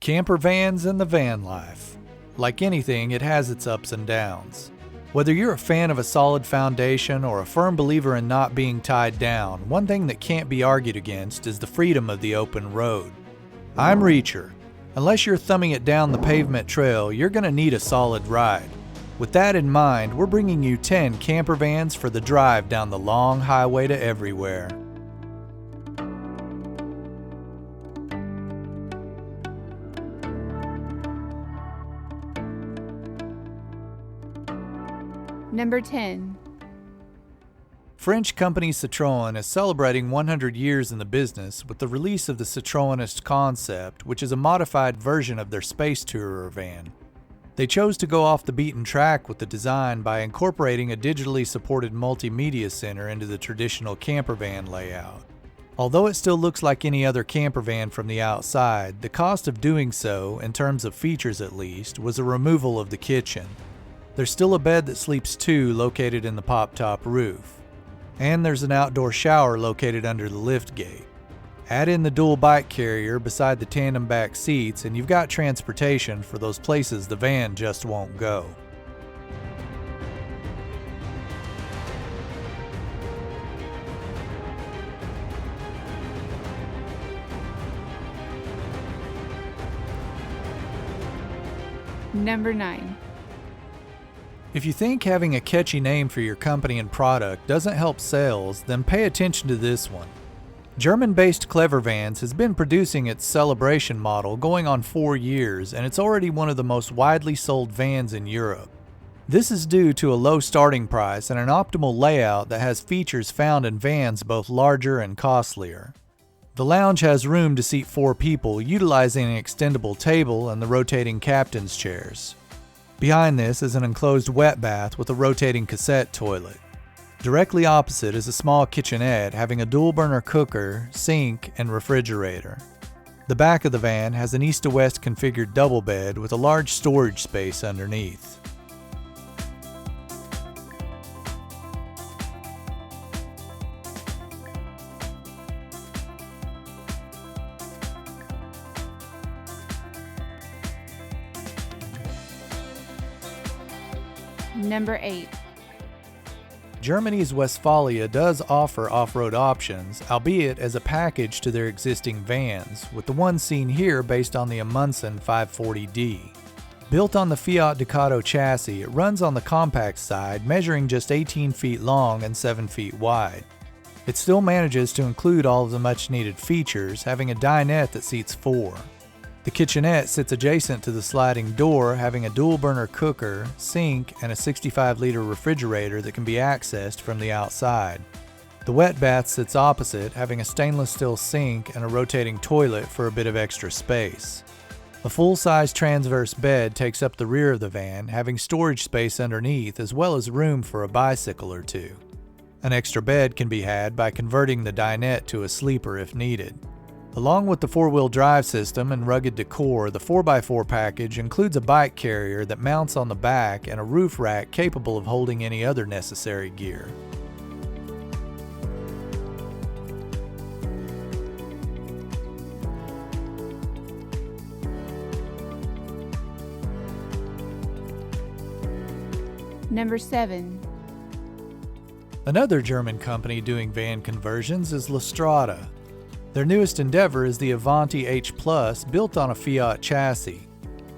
Campervans and the van life. Like anything, it has its ups and downs. Whether you're a fan of a solid foundation or a firm believer in not being tied down, one thing that can't be argued against is the freedom of the open road. I'm Reacher. Unless you're thumbing it down the pavement trail, you're going to need a solid ride. With that in mind, we're bringing you 10 campervans for the drive down the long highway to everywhere. Number 10. French company Citroën is celebrating 100 years in the business with the release of the Citroën concept, which is a modified version of their SpaceTourer van. They chose to go off the beaten track with the design by incorporating a digitally supported multimedia center into the traditional campervan layout. Although it still looks like any other campervan from the outside, the cost of doing so, in terms of features at least, was a removal of the kitchen. There's still a bed that sleeps two located in the pop-top roof. And there's an outdoor shower located under the lift gate. Add in the dual bike carrier beside the tandem back seats and you've got transportation for those places the van just won't go. Number 9. If you think having a catchy name for your company and product doesn't help sales, then pay attention to this one. German-based Clevervans has been producing its Celebration model going on 4 years, and it's already one of the most widely sold vans in Europe. This is due to a low starting price and an optimal layout that has features found in vans both larger and costlier. The lounge has room to seat 4 people, utilizing an extendable table and the rotating captain's chairs. Behind this is an enclosed wet bath with a rotating cassette toilet. Directly opposite is a small kitchenette having a dual-burner cooker, sink, and refrigerator. The back of the van has an east to west configured double bed with a large storage space underneath. Number 8. Germany's Westfalia does offer off-road options, albeit as a package to their existing vans, with the one seen here based on the Amundsen 540D. Built on the Fiat Ducato chassis, it runs on the compact side, measuring just 18 feet long and 7 feet wide. It still manages to include all of the much-needed features, having a dinette that seats 4. The kitchenette sits adjacent to the sliding door, having a dual-burner cooker, sink, and a 65-liter refrigerator that can be accessed from the outside. The wet bath sits opposite, having a stainless steel sink and a rotating toilet for a bit of extra space. A full-size transverse bed takes up the rear of the van, having storage space underneath as well as room for a bicycle or two. An extra bed can be had by converting the dinette to a sleeper if needed. Along with the 4-wheel drive system and rugged decor, the 4x4 package includes a bike carrier that mounts on the back and a roof rack capable of holding any other necessary gear. Number 7. Another German company doing van conversions is Strada. Their newest endeavor is the Avanti H+, built on a Fiat chassis.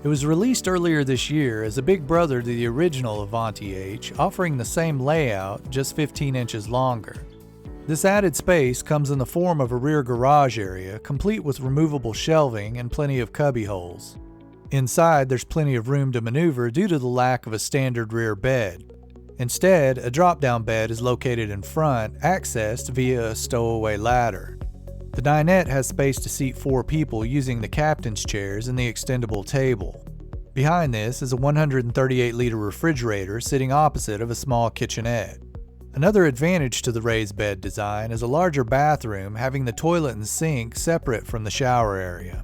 It was released earlier this year as a big brother to the original Avanti H, offering the same layout, just 15 inches longer. This added space comes in the form of a rear garage area, complete with removable shelving and plenty of cubby holes. Inside, there's plenty of room to maneuver due to the lack of a standard rear bed. Instead, a drop-down bed is located in front, accessed via a stowaway ladder. The dinette has space to seat 4 people using the captain's chairs and the extendable table. Behind this is a 138-liter refrigerator sitting opposite of a small kitchenette. Another advantage to the raised bed design is a larger bathroom having the toilet and sink separate from the shower area.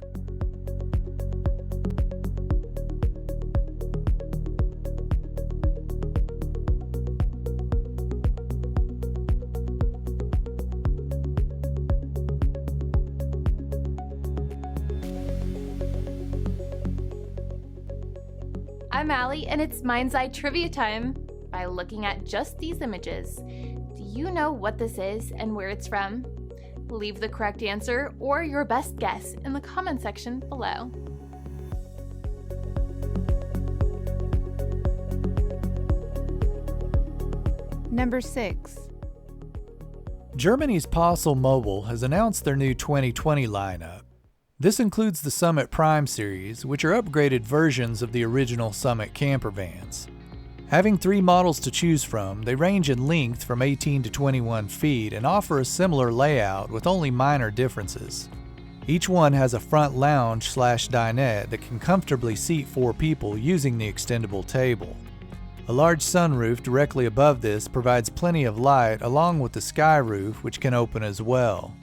I'm Allie, and it's Mind's Eye Trivia time. By looking at just these images, do you know what this is and where it's from? Leave the correct answer or your best guess in the comment section below. Number 6. Germany's POESSL Mobile has announced their new 2020 lineup. This includes the Summit Prime series, which are upgraded versions of the original Summit campervans. Having 3 models to choose from, they range in length from 18 to 21 feet and offer a similar layout with only minor differences. Each one has a front lounge/dinette that can comfortably seat 4 people using the extendable table. A large sunroof directly above this provides plenty of light, along with the sky roof, which can open as well.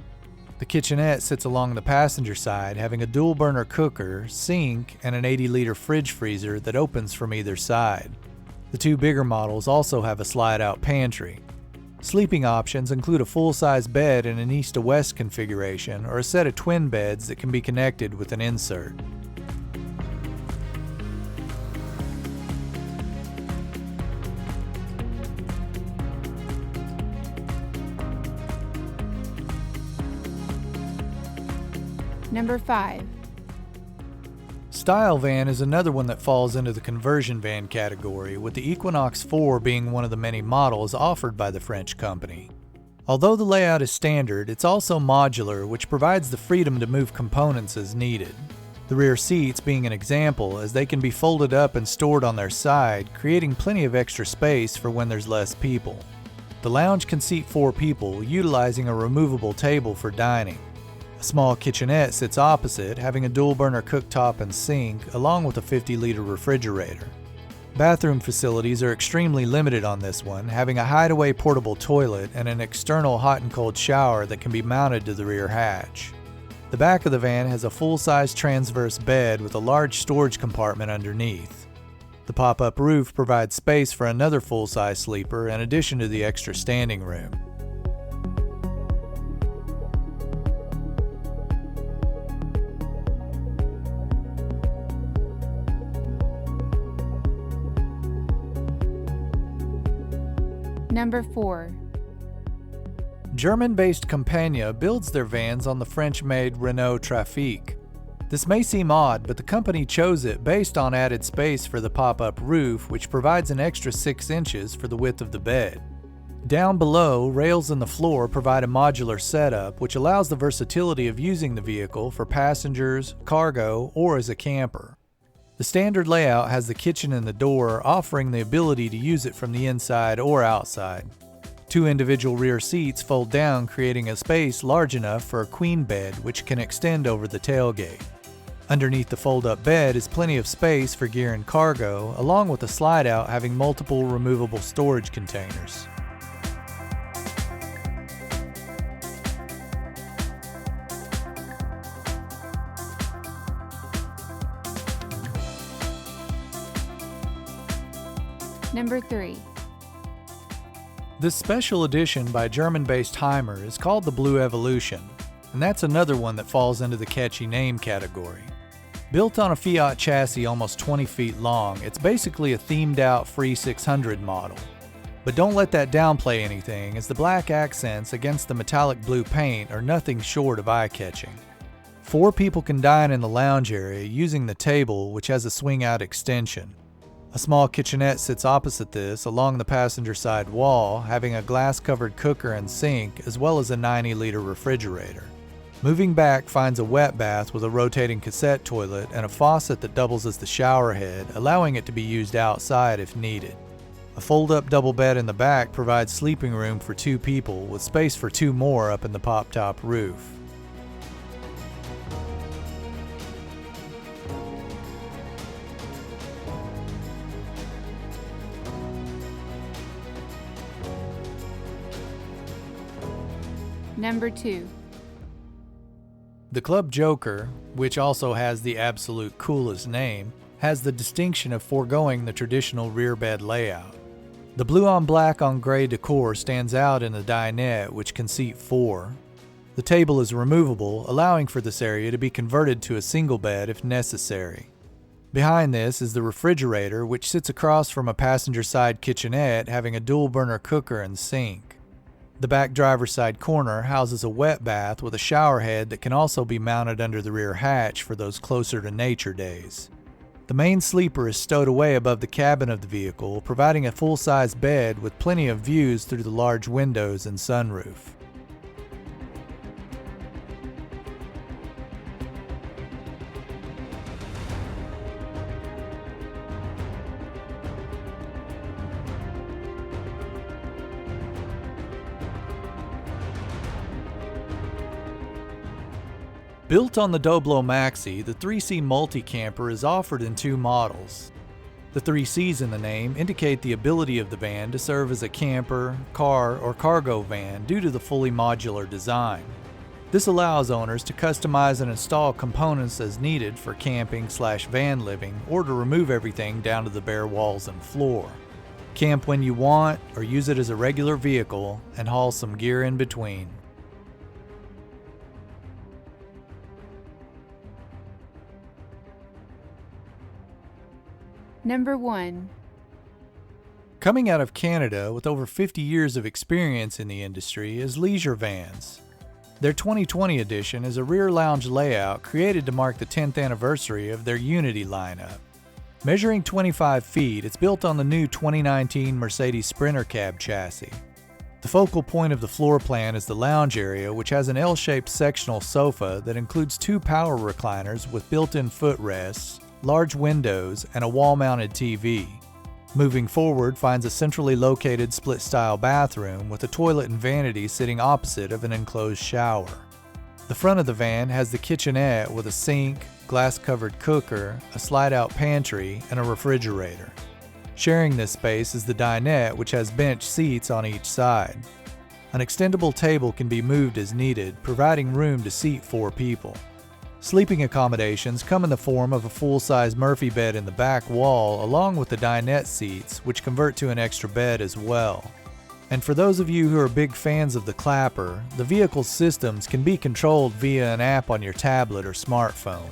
The kitchenette sits along the passenger side, having a dual burner cooker, sink, and an 80-liter fridge freezer that opens from either side. The 2 bigger models also have a slide-out pantry. Sleeping options include a full-size bed in an east to west configuration or a set of twin beds that can be connected with an insert. Number 5. Stylevan is another one that falls into the conversion van category, with the Equinox IV being one of the many models offered by the French company. Although the layout is standard, it's also modular, which provides the freedom to move components as needed. The rear seats being an example, as they can be folded up and stored on their side, creating plenty of extra space for when there's less people. The lounge can seat 4 people, utilizing a removable table for dining. A small kitchenette sits opposite, having a dual burner cooktop and sink, along with a 50-liter refrigerator. Bathroom facilities are extremely limited on this one, having a hideaway portable toilet and an external hot and cold shower that can be mounted to the rear hatch. The back of the van has a full-size transverse bed with a large storage compartment underneath. The pop-up roof provides space for another full-size sleeper in addition to the extra standing room. Number 4. German-based Kompanja builds their vans on the French-made Renault Trafic. This may seem odd, but the company chose it based on added space for the pop-up roof, which provides an extra 6 inches for the width of the bed. Down below, rails in the floor provide a modular setup, which allows the versatility of using the vehicle for passengers, cargo, or as a camper. The standard layout has the kitchen and the door, offering the ability to use it from the inside or outside. 2 individual rear seats fold down, creating a space large enough for a queen bed, which can extend over the tailgate. Underneath the fold-up bed is plenty of space for gear and cargo, along with a slide-out having multiple removable storage containers. Number 3. This special edition by German-based Hymer is called the Blue Evolution, and that's another one that falls into the catchy name category. Built on a Fiat chassis almost 20 feet long, it's basically a themed-out Free 600 model. But don't let that downplay anything, as the black accents against the metallic blue paint are nothing short of eye-catching. 4 people can dine in the lounge area using the table, which has a swing-out extension. A small kitchenette sits opposite this along the passenger side wall, having a glass-covered cooker and sink, as well as a 90-liter refrigerator. Moving back finds a wet bath with a rotating cassette toilet and a faucet that doubles as the shower head, allowing it to be used outside if needed. A fold-up double bed in the back provides sleeping room for 2 people, with space for 2 more up in the pop-top roof. Number 2. The Club Joker, which also has the absolute coolest name, has the distinction of foregoing the traditional rear bed layout. The blue on black on gray decor stands out in the dinette, which can seat 4. The table is removable, allowing for this area to be converted to a single bed if necessary. Behind this is the refrigerator, which sits across from a passenger side kitchenette having a dual burner cooker and sink. The back driver's side corner houses a wet bath with a shower head that can also be mounted under the rear hatch for those closer to nature days. The main sleeper is stowed away above the cabin of the vehicle, providing a full-size bed with plenty of views through the large windows and sunroof. Built on the Doblo Maxi, the 3C multi-camper is offered in two models. The 3 C's in the name indicate the ability of the van to serve as a camper, car, or cargo van due to the fully modular design. This allows owners to customize and install components as needed for camping/van living, or to remove everything down to the bare walls and floor. Camp when you want, or use it as a regular vehicle and haul some gear in between. Number 1. Coming out of Canada with over 50 years of experience in the industry is Leisure Vans. Their 2020 edition is a rear lounge layout created to mark the 10th anniversary of their Unity lineup. Measuring 25 feet, it's built on the new 2019 Mercedes Sprinter cab chassis. The focal point of the floor plan is the lounge area, which has an L-shaped sectional sofa that includes 2 power recliners with built-in footrests, large windows, and a wall-mounted TV. Moving forward finds a centrally located split-style bathroom with a toilet and vanity sitting opposite of an enclosed shower. The front of the van has the kitchenette with a sink, glass-covered cooker, a slide-out pantry, and a refrigerator. Sharing this space is the dinette, which has bench seats on each side. An extendable table can be moved as needed, providing room to seat 4 people. Sleeping accommodations come in the form of a full-size Murphy bed in the back wall, along with the dinette seats, which convert to an extra bed as well. And for those of you who are big fans of the Clapper, the vehicle's systems can be controlled via an app on your tablet or smartphone.